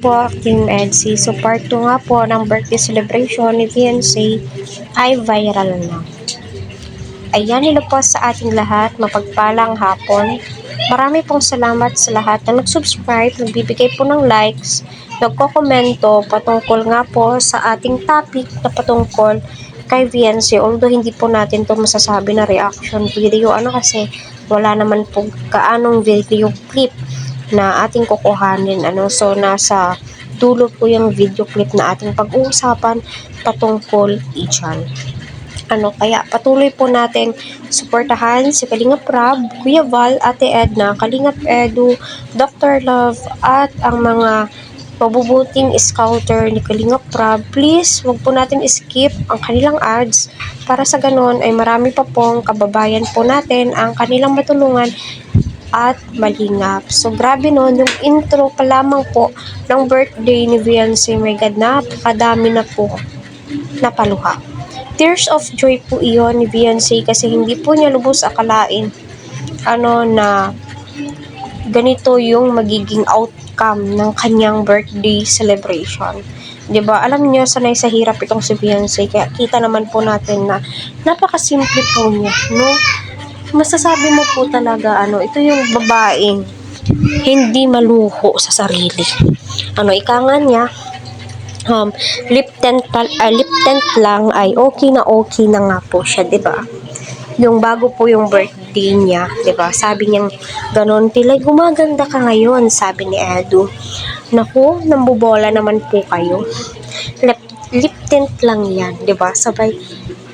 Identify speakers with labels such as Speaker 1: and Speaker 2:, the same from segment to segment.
Speaker 1: Po, Team EDSI. So, part 2 nga po ng birthday celebration ni Fiancé ay viral na. Ayan, hello po sa ating lahat. Mapagpalang hapon. Marami pong salamat sa lahat na nag-subscribe, nagbibigay po ng likes, nagko-komento patungkol nga po sa ating topic na patungkol kay Fiancé. Although hindi po natin to masasabi na reaction video. Kasi wala naman po kaanong video clip na ating kukuhanin. So, nasa dulo po yung video clip na ating pag-uusapan patungkol dyan. Kaya patuloy po natin suportahan si Kalingap Rab, Kuya Val, Ate Edna, Kalingap Edu, Dr. Love, at ang mga mabubuting scouter ni Kalingap Rab. Please, wag po natin skip ang kanilang ads para sa ganon ay marami pa pong kababayan po natin ang kanilang matulungan at malingap. So, grabe no, yung intro pa lamang po ng birthday ni Fiancé. My God, napakadami na po napaluha. Tears of joy po iyon ni Fiancé kasi hindi po niya lubos akalain na ganito yung magiging outcome ng kanyang birthday celebration. 'Di ba? Alam niyo, sanay sa hirap itong si Fiancé, kaya kita naman po natin na napakasimple po niya, no? Masasabi mo po talaga, ito yung babaeng hindi maluho sa sarili. Ika nga niya, lip tint lang ay okay na nga po siya, 'di ba? Yung bago po yung birthday niya, 'di ba? Sabi niya ganon, "Tilay, gumaganda ka ngayon," sabi ni Edu. Naku, nambobola naman po kayo. Lip tint lang 'yan, 'di ba? Sabay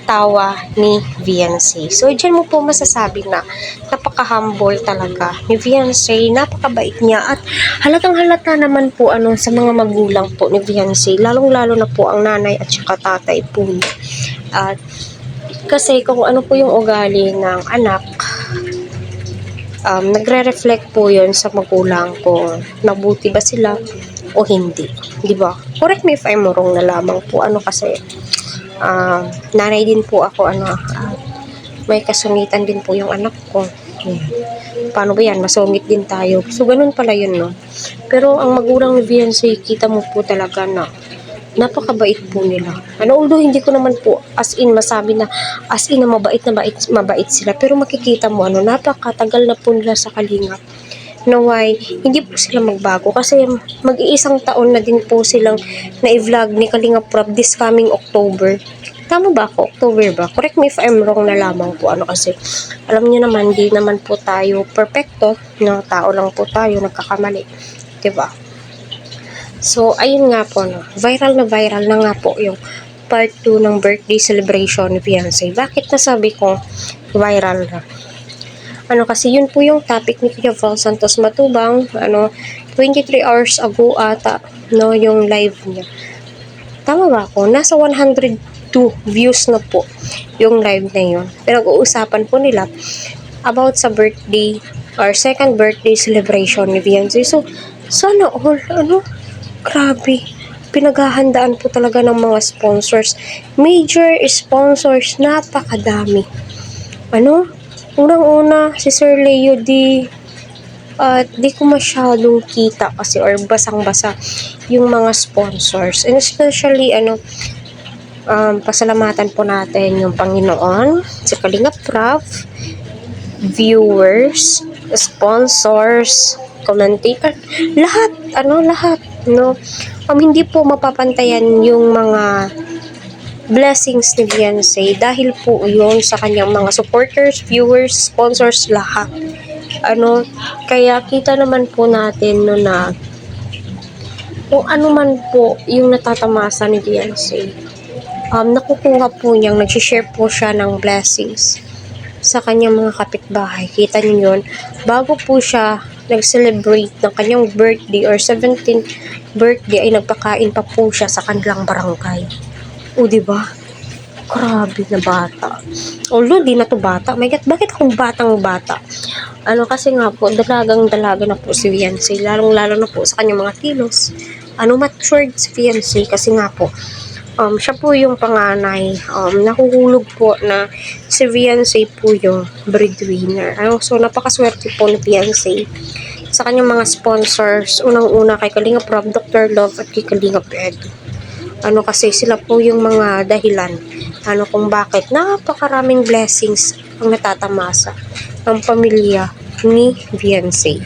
Speaker 1: tawa ni Fiancé. So, dyan mo po masasabi na napaka-humble talaga ni Fiancé, napakabait niya, at halatang halata naman po sa mga magulang po ni Fiancé, lalong-lalo na po ang nanay at saka tatay po niya. At kasi kung ano po yung ugali ng anak, nagre-reflect po yon sa magulang kung mabuti ba sila o hindi, di ba? Correct me if I'm wrong na lamang po, kasi nanay din po ako, may kasungitan din po yung anak ko. Paano ba yan? Masungit din tayo. So, ganun pala yun, no? Pero ang magulang ni Fiancé, kita mo po talaga na napakabait po nila. Although hindi ko naman po as in masabi na as in na mabait sila. Pero makikita mo, napakatagal na po nila sa Kalingap. Why hindi po sila magbago, kasi mag-iisang taon na din po silang na-vlog ni Kalingap Rob this coming October. Tama ba ako? October ba? Correct me if I'm wrong na lamang po, kasi alam niyo naman, di naman po tayo perfecto, no? Tao lang po tayo, nagkakamali, diba? So, ayun nga po, viral na nga po yung part 2 ng birthday celebration ni Fiancé. Bakit nasabi ko viral na? Kasi yun po yung topic ni Kuya Val Santos Matubang, 23 hours ago ata, no, yung live niya. Tama ba ako? Nasa 102 views na po yung live na yun. Pinag-uusapan po nila about sa birthday or second birthday celebration ni Fiancé. So, sana all, grabe, pinaghahandaan po talaga ng mga sponsors. Major sponsors, napakadami. Unang-una, si Sir Leo di ko masyadong kita kasi, or basang-basa yung mga sponsors. And especially, pasalamatan po natin yung Panginoon, si Kalingap Rab, viewers, sponsors, commentator, lahat, no? Hindi po mapapantayan yung mga blessings ni Fiancé dahil po yun sa kanyang mga supporters, viewers, sponsors, lahat. Kaya kita naman po natin na kung ano man po yung natatamasa ni Fiancé, nakukuha po niyang, nag-share po siya ng blessings sa kanyang mga kapitbahay. Kita niyo yun, bago po siya nag-celebrate ng kanyang birthday or 17th birthday ay nagpakain pa po siya sa kanilang barangay. O, diba? Grabe na bata. Although, di na to bata. My God, bakit akong batang-bata? Kasi nga po, dalagang-dalaga na po si Fiancé. Lalong-lalo na po sa kanyang mga kilos. Matured si Fiancé kasi nga po, siya po yung panganay. Nahuhulog po na si Fiancé po yung breadwinner. So, napakaswerte po ni Fiancé. sa kanyang mga sponsors. Unang-una kay Kalinga Prab, Dr. Love at kay Kalinga Ed. Kasi sila po yung mga dahilan kung bakit napakaraming blessings ang natatamasa ng pamilya ni Viancy.